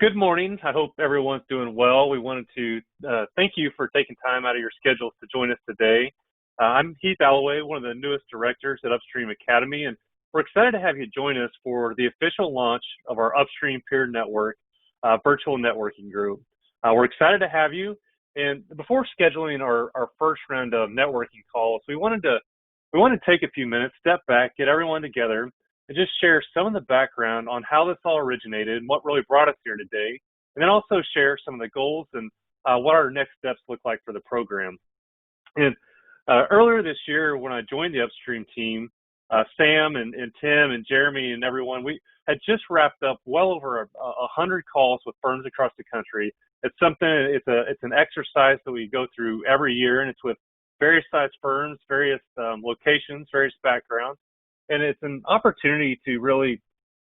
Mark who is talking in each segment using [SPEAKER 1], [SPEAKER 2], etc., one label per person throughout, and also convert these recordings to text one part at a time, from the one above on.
[SPEAKER 1] Good morning. I hope everyone's doing well. We wanted to thank you for taking time out of your schedules to join us today. I'm Heath Alloway, one of the newest directors at Upstream Academy, and we're excited to have you join us for the official launch of our Upstream Peer Network virtual networking group. We're excited to have you. And before scheduling our first round of networking calls, we wanted to take a few minutes, step back, get everyone together, and just share some of the background on how this all originated and what really brought us here today, and then also share some of the goals and what our next steps look like for the program. And earlier this year, when I joined the Upstream team, Sam and Tim and Jeremy and everyone, we had just wrapped up well over 100 calls with firms across the country. It's an exercise that we go through every year, and it's with various size firms, various locations, various backgrounds. And it's an opportunity to really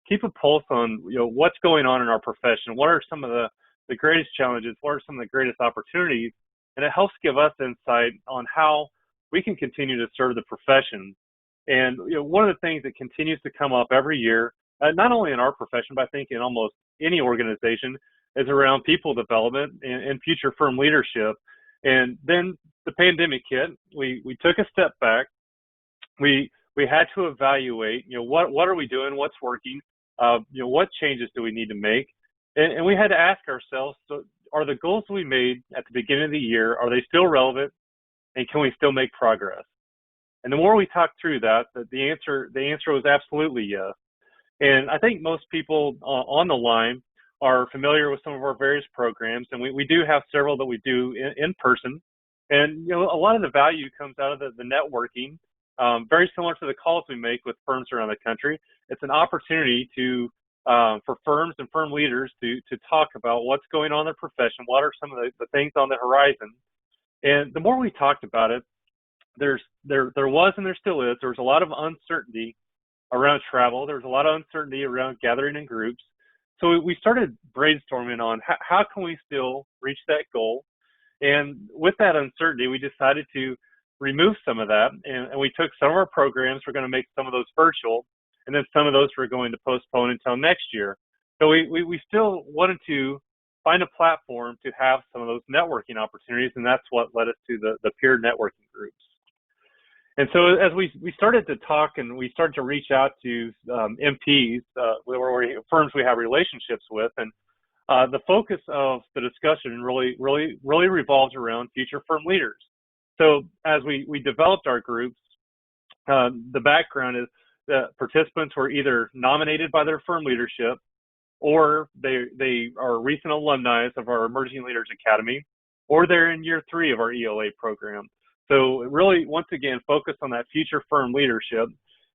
[SPEAKER 1] keep a pulse on, what's going on in our profession. What are some of the greatest challenges? What are some of the greatest opportunities? And it helps give us insight on how we can continue to serve the profession. And one of the things that continues to come up every year, not only in our profession, but I think in almost any organization, is around people development and future firm leadership. And then the pandemic hit. We took a step back. We had to evaluate, what are we doing? What's working? What changes do we need to make? And we had to ask ourselves, so are the goals we made at the beginning of the year, are they still relevant? And can we still make progress? And the more we talked through that, the answer was absolutely yes. And I think most people on the line are familiar with some of our various programs, and we do have several that we do in person. And a lot of the value comes out of the networking. Very similar to the calls we make with firms around the country. It's an opportunity for firms and firm leaders to talk about what's going on in their profession, what are some of the things on the horizon. And the more we talked about it, there was and there still is, there was a lot of uncertainty around travel. There was a lot of uncertainty around gathering in groups. So we started brainstorming on how can we still reach that goal. And with that uncertainty, we decided to remove some of that, and we took some of our programs. We're going to make some of those virtual, and then some of those we're going to postpone until next year. So we still wanted to find a platform to have some of those networking opportunities, and that's what led us to the peer networking groups. And so as we started to talk and we started to reach out to MPs, firms we have relationships with, and the focus of the discussion really revolves around future firm leaders. So as we developed our groups, the background is that participants were either nominated by their firm leadership, or they are recent alumni of our Emerging Leaders Academy, or they're in year 3 of our ELA program. So really, once again, focus on that future firm leadership.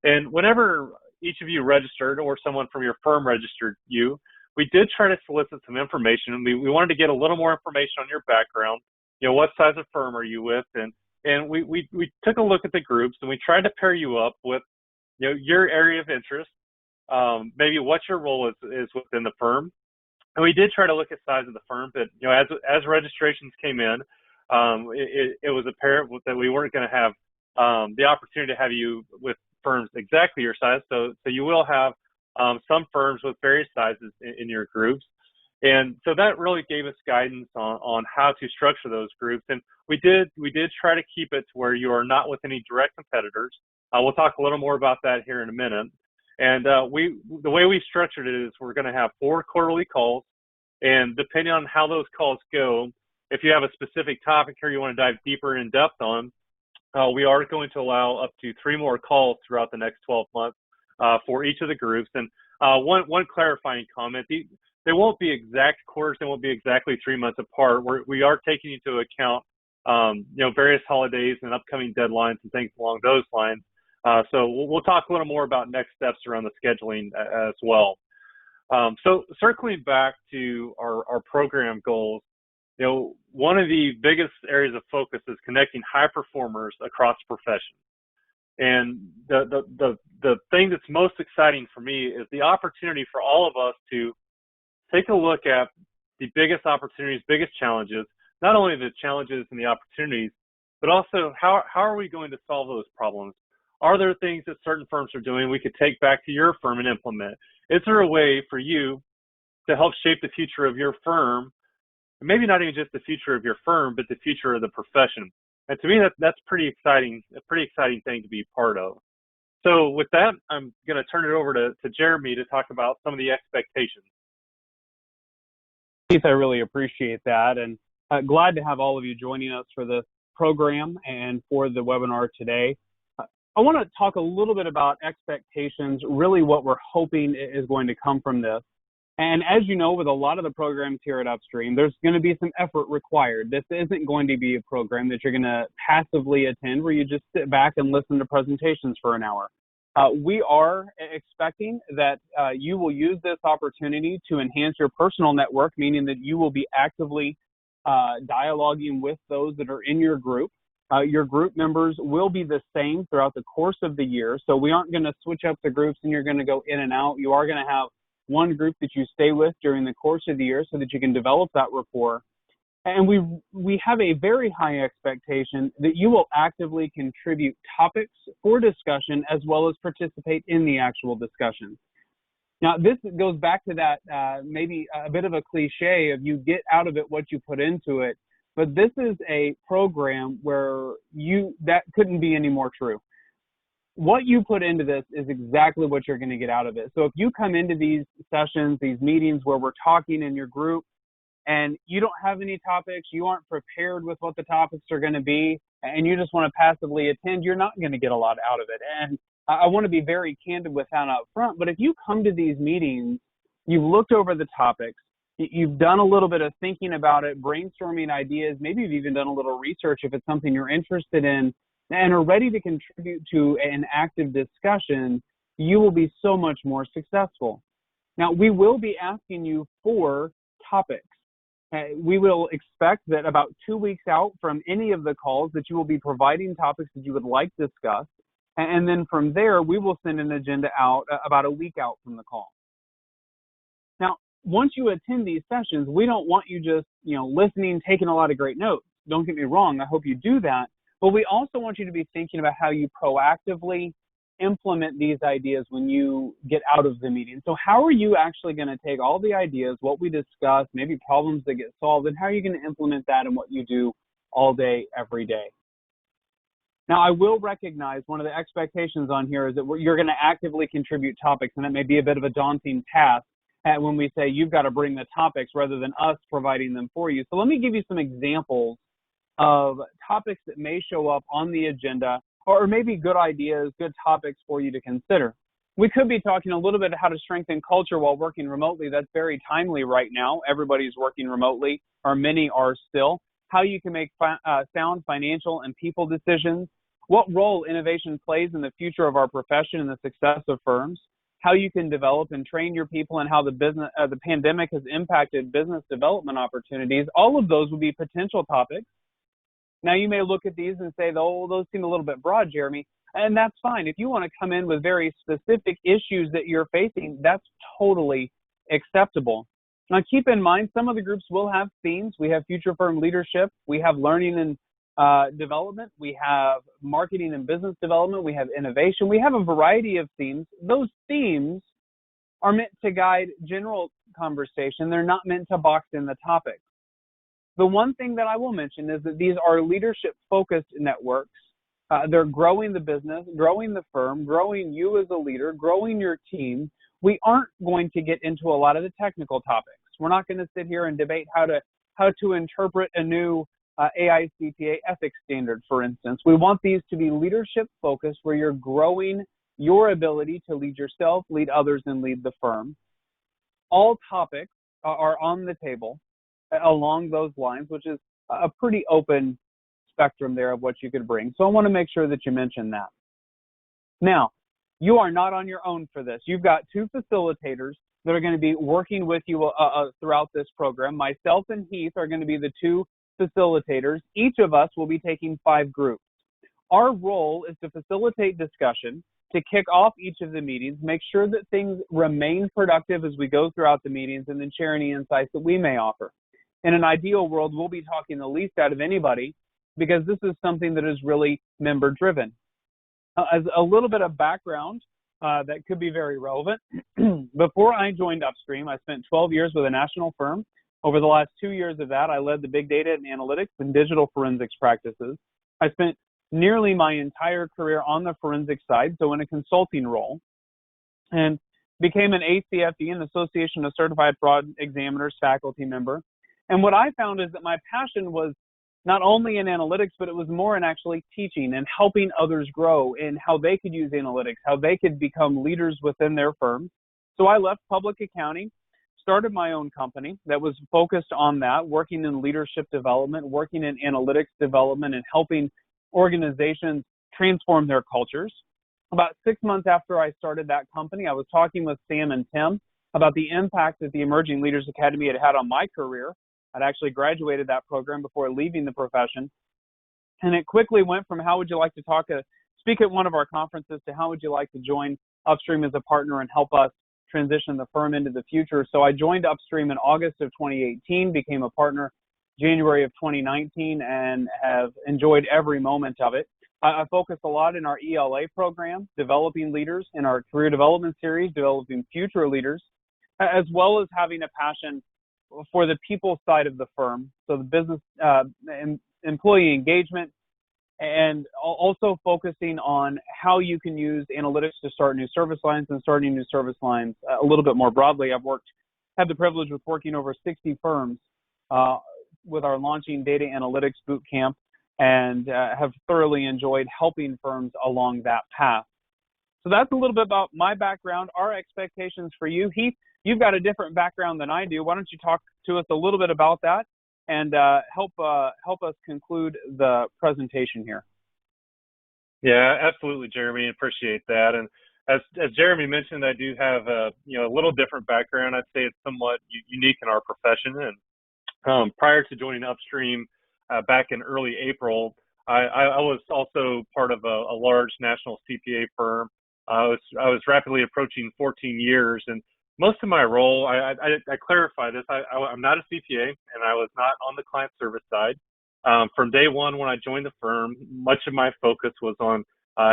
[SPEAKER 1] And whenever each of you registered or someone from your firm registered you, we did try to solicit some information. We wanted to get a little more information on your background. What size of firm are you with? And we took a look at the groups, and we tried to pair you up with, your area of interest, maybe what your role is within the firm. And we did try to look at size of the firm, but, as registrations came in, it was apparent that we weren't going to have the opportunity to have you with firms exactly your size. So you will have some firms with various sizes in your groups. And so that really gave us guidance on how to structure those groups. And we did try to keep it to where you are not with any direct competitors. We'll talk a little more about that here in a minute. And the way we structured it is we're going to have 4 quarterly calls. And depending on how those calls go, if you have a specific topic here you want to dive deeper in depth on, we are going to allow up to 3 more calls throughout the next 12 months for each of the groups. And one clarifying comment, they won't be exact quarters. They won't be exactly 3 months apart. We are taking into account, various holidays and upcoming deadlines and things along those lines. So we'll talk a little more about next steps around the scheduling as well. So circling back to our program goals, one of the biggest areas of focus is connecting high performers across professions. And the thing that's most exciting for me is the opportunity for all of us to take a look at the biggest opportunities, biggest challenges, not only the challenges and the opportunities, but also how are we going to solve those problems? Are there things that certain firms are doing we could take back to your firm and implement? Is there a way for you to help shape the future of your firm. Maybe not even just the future of your firm, but the future of the profession. And to me, that's pretty exciting, a pretty exciting thing to be part of. So with that, I'm going to turn it over to Jeremy to talk about some of the expectations.
[SPEAKER 2] Heath, I really appreciate that, and glad to have all of you joining us for this program and for the webinar today. I want to talk a little bit about expectations, really what we're hoping is going to come from this. And as you know, with a lot of the programs here at Upstream, there's going to be some effort required. This isn't going to be a program that you're going to passively attend where you just sit back and listen to presentations for an hour. We are expecting that you will use this opportunity to enhance your personal network, meaning that you will be actively dialoguing with those that are in your group. Your group members will be the same throughout the course of the year, so we aren't going to switch up the groups and you're going to go in and out. You are going to have one group that you stay with during the course of the year so that you can develop that rapport. And we have a very high expectation that you will actively contribute topics for discussion as well as participate in the actual discussion. Now, this goes back to that maybe a bit of a cliche of you get out of it what you put into it, but this is a program where that couldn't be any more true. What you put into this is exactly what you're going to get out of it. So if you come into these sessions, these meetings where we're talking in your group, and you don't have any topics, you aren't prepared with what the topics are going to be, and you just want to passively attend, you're not going to get a lot out of it. And I want to be very candid with that up front, but if you come to these meetings, you've looked over the topics, you've done a little bit of thinking about it, brainstorming ideas, maybe you've even done a little research if it's something you're interested in, and are ready to contribute to an active discussion, you will be so much more successful. Now, we will be asking you for topics. We will expect that about 2 weeks out from any of the calls that you will be providing topics that you would like discussed. And then from there, we will send an agenda out about a week out from the call. Now, once you attend these sessions, we don't want you just, listening, taking a lot of great notes. Don't get me wrong, I hope you do that. But we also want you to be thinking about how you proactively implement these ideas when you get out of the meeting. So how are you actually going to take all the ideas, what we discussed, maybe problems that get solved, and how are you going to implement that in what you do all day, every day? Now, I will recognize one of the expectations on here is that you're going to actively contribute topics, and that may be a bit of a daunting task when we say you've got to bring the topics rather than us providing them for you. So let me give you some examples of topics that may show up on the agenda, or maybe good ideas, good topics for you to consider. We could be talking a little bit how to strengthen culture while working remotely. That's very timely right now. Everybody's working remotely, or many are still. How you can make sound financial and people decisions. What role innovation plays in the future of our profession and the success of firms. How you can develop and train your people, and how the pandemic has impacted business development opportunities. All of those would be potential topics. Now, you may look at these and say, oh, those seem a little bit broad, Jeremy, and that's fine. If you want to come in with very specific issues that you're facing, that's totally acceptable. Now, keep in mind, some of the groups will have themes. We have future firm leadership. We have learning and development. We have marketing and business development. We have innovation. We have a variety of themes. Those themes are meant to guide general conversation. They're not meant to box in the topics. The one thing that I will mention is that these are leadership-focused networks. They're growing the business, growing the firm, growing you as a leader, growing your team. We aren't going to get into a lot of the technical topics. We're not going to sit here and debate how to interpret a new AICPA ethics standard, for instance. We want these to be leadership-focused, where you're growing your ability to lead yourself, lead others, and lead the firm. All topics are on the table along those lines, which is a pretty open spectrum there of what you could bring. So I want to make sure that you mention that. Now, you are not on your own for this. You've got two facilitators that are going to be working with you throughout this program. Myself and Heath are going to be the two facilitators. Each of us will be taking 5 groups. Our role is to facilitate discussion, to kick off each of the meetings, make sure that things remain productive as we go throughout the meetings, and then share any insights that we may offer. In an ideal world, we'll be talking the least out of anybody, because this is something that is really member-driven. As a little bit of background that could be very relevant. Before I joined Upstream, I spent 12 years with a national firm. Over the last 2 years of that, I led the big data and analytics and digital forensics practices. I spent nearly my entire career on the forensic side, so in a consulting role, and became an ACFE, an Association of Certified Fraud Examiners faculty member. And what I found is that my passion was not only in analytics, but it was more in actually teaching and helping others grow in how they could use analytics, how they could become leaders within their firms. So I left public accounting, started my own company that was focused on that, working in leadership development, working in analytics development, and helping organizations transform their cultures. About 6 months after I started that company, I was talking with Sam and Tim about the impact that the Emerging Leaders Academy had had on my career. I'd actually graduated that program before leaving the profession. And it quickly went from how would you like to speak at one of our conferences to how would you like to join Upstream as a partner and help us transition the firm into the future. So I joined Upstream in August of 2018, became a partner January of 2019, and have enjoyed every moment of it. I focus a lot in our ELA program, developing leaders, in our career development series, developing future leaders, as well as having a passion for the people side of the firm, so the business employee engagement, and also focusing on how you can use analytics to start new service lines and starting new service lines a little bit more broadly. I've had the privilege of working over 60 firms with our launching data analytics boot camp, and have thoroughly enjoyed helping firms along that path. So that's a little bit about my background, our expectations for you. Heath, you've got a different background than I do. Why don't you talk to us a little bit about that and help us conclude the presentation here?
[SPEAKER 1] Yeah, absolutely, Jeremy. Appreciate that. And as Jeremy mentioned, I do have a little different background. I'd say it's somewhat unique in our profession. And prior to joining Upstream back in early April, I was also part of a large national CPA firm. I was rapidly approaching 14 years, and most of my role, I clarify this, I'm not a CPA, and I was not on the client service side. From day one when I joined the firm, much of my focus was on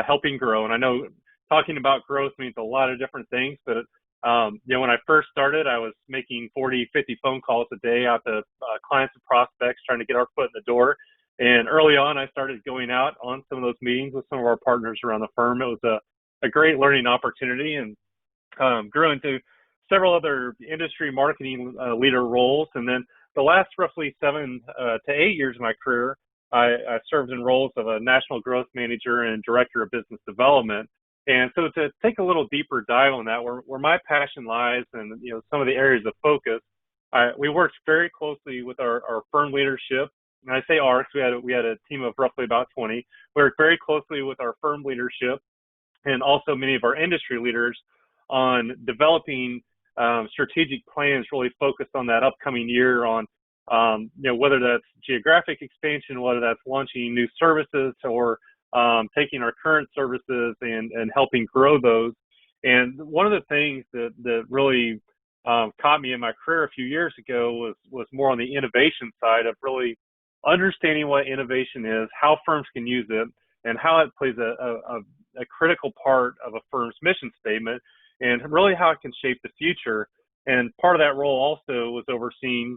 [SPEAKER 1] helping grow. And I know talking about growth means a lot of different things, but when I first started, I was making 40, 50 phone calls a day out to clients and prospects, trying to get our foot in the door. And early on, I started going out on some of those meetings with some of our partners around the firm. It was a great learning opportunity, and grew into several other industry marketing leader roles. And then the last roughly 7 to 8 years of my career, I served in roles of a national growth manager and director of business development. And so to take a little deeper dive on that, where my passion lies and some of the areas of focus, we worked very closely with our firm leadership. And I say ours, we had a team of roughly about 20. We worked very closely with our firm leadership and also many of our industry leaders on developing strategic plans really focused on that upcoming year, on whether that's geographic expansion, whether that's launching new services, or taking our current services and helping grow those. And one of the things that really caught me in my career a few years ago was more on the innovation side of really understanding what innovation is, how firms can use it, and how it plays a critical part of a firm's mission statement, and really how it can shape the future. And part of that role also was overseeing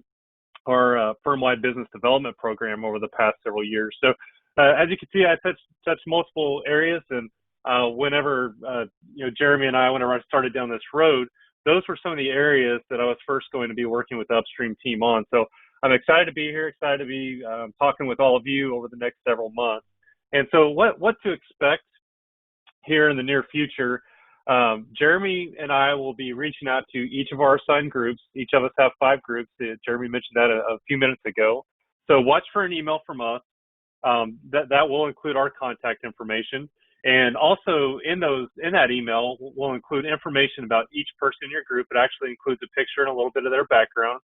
[SPEAKER 1] our firm-wide business development program over the past several years. So as you can see, I touched multiple areas, and whenever whenever I started down this road, those were some of the areas that I was first going to be working with the Upstream team on. So I'm excited to be here, excited to be talking with all of you over the next several months. And so what to expect here in the near future. Jeremy and I will be reaching out to each of our assigned groups. Each of us have 5 groups. Jeremy mentioned that a few minutes ago. So watch for an email from us. That will include our contact information. And also in that email, we'll include information about each person in your group. It actually includes a picture and a little bit of their background.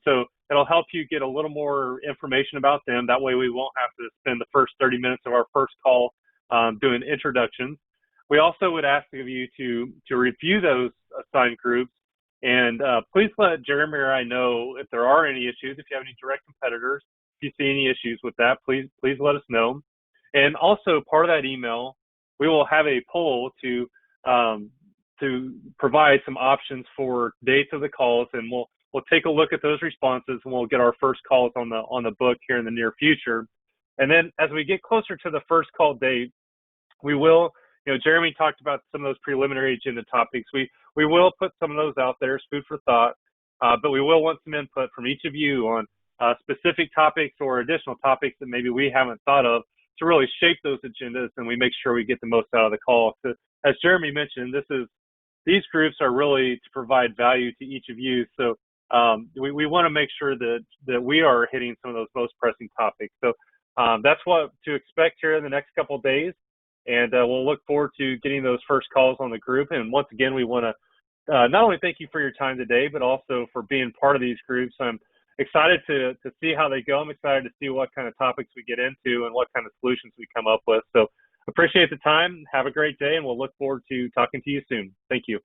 [SPEAKER 1] So it'll help you get a little more information about them. That way we won't have to spend the first 30 minutes of our first call doing introductions. We also would ask of you to review those assigned groups, and please let Jeremy or I know if there are any issues. If you have any direct competitors, if you see any issues with that, please let us know. And also, part of that email, we will have a poll to to provide some options for dates of the calls, and we'll take a look at those responses, and we'll get our first calls on the book here in the near future. And then as we get closer to the first call date, we will, Jeremy talked about some of those preliminary agenda topics. We will put some of those out there as food for thought, but we will want some input from each of you on specific topics or additional topics that maybe we haven't thought of to really shape those agendas, and we make sure we get the most out of the call. So, as Jeremy mentioned, these groups are really to provide value to each of you. So we want to make sure that we are hitting some of those most pressing topics. So that's what to expect here in the next couple of days. And we'll look forward to getting those first calls on the group. And once again, we want to not only thank you for your time today, but also for being part of these groups. I'm excited to see how they go. I'm excited to see what kind of topics we get into and what kind of solutions we come up with. So appreciate the time. Have a great day, and we'll look forward to talking to you soon. Thank you.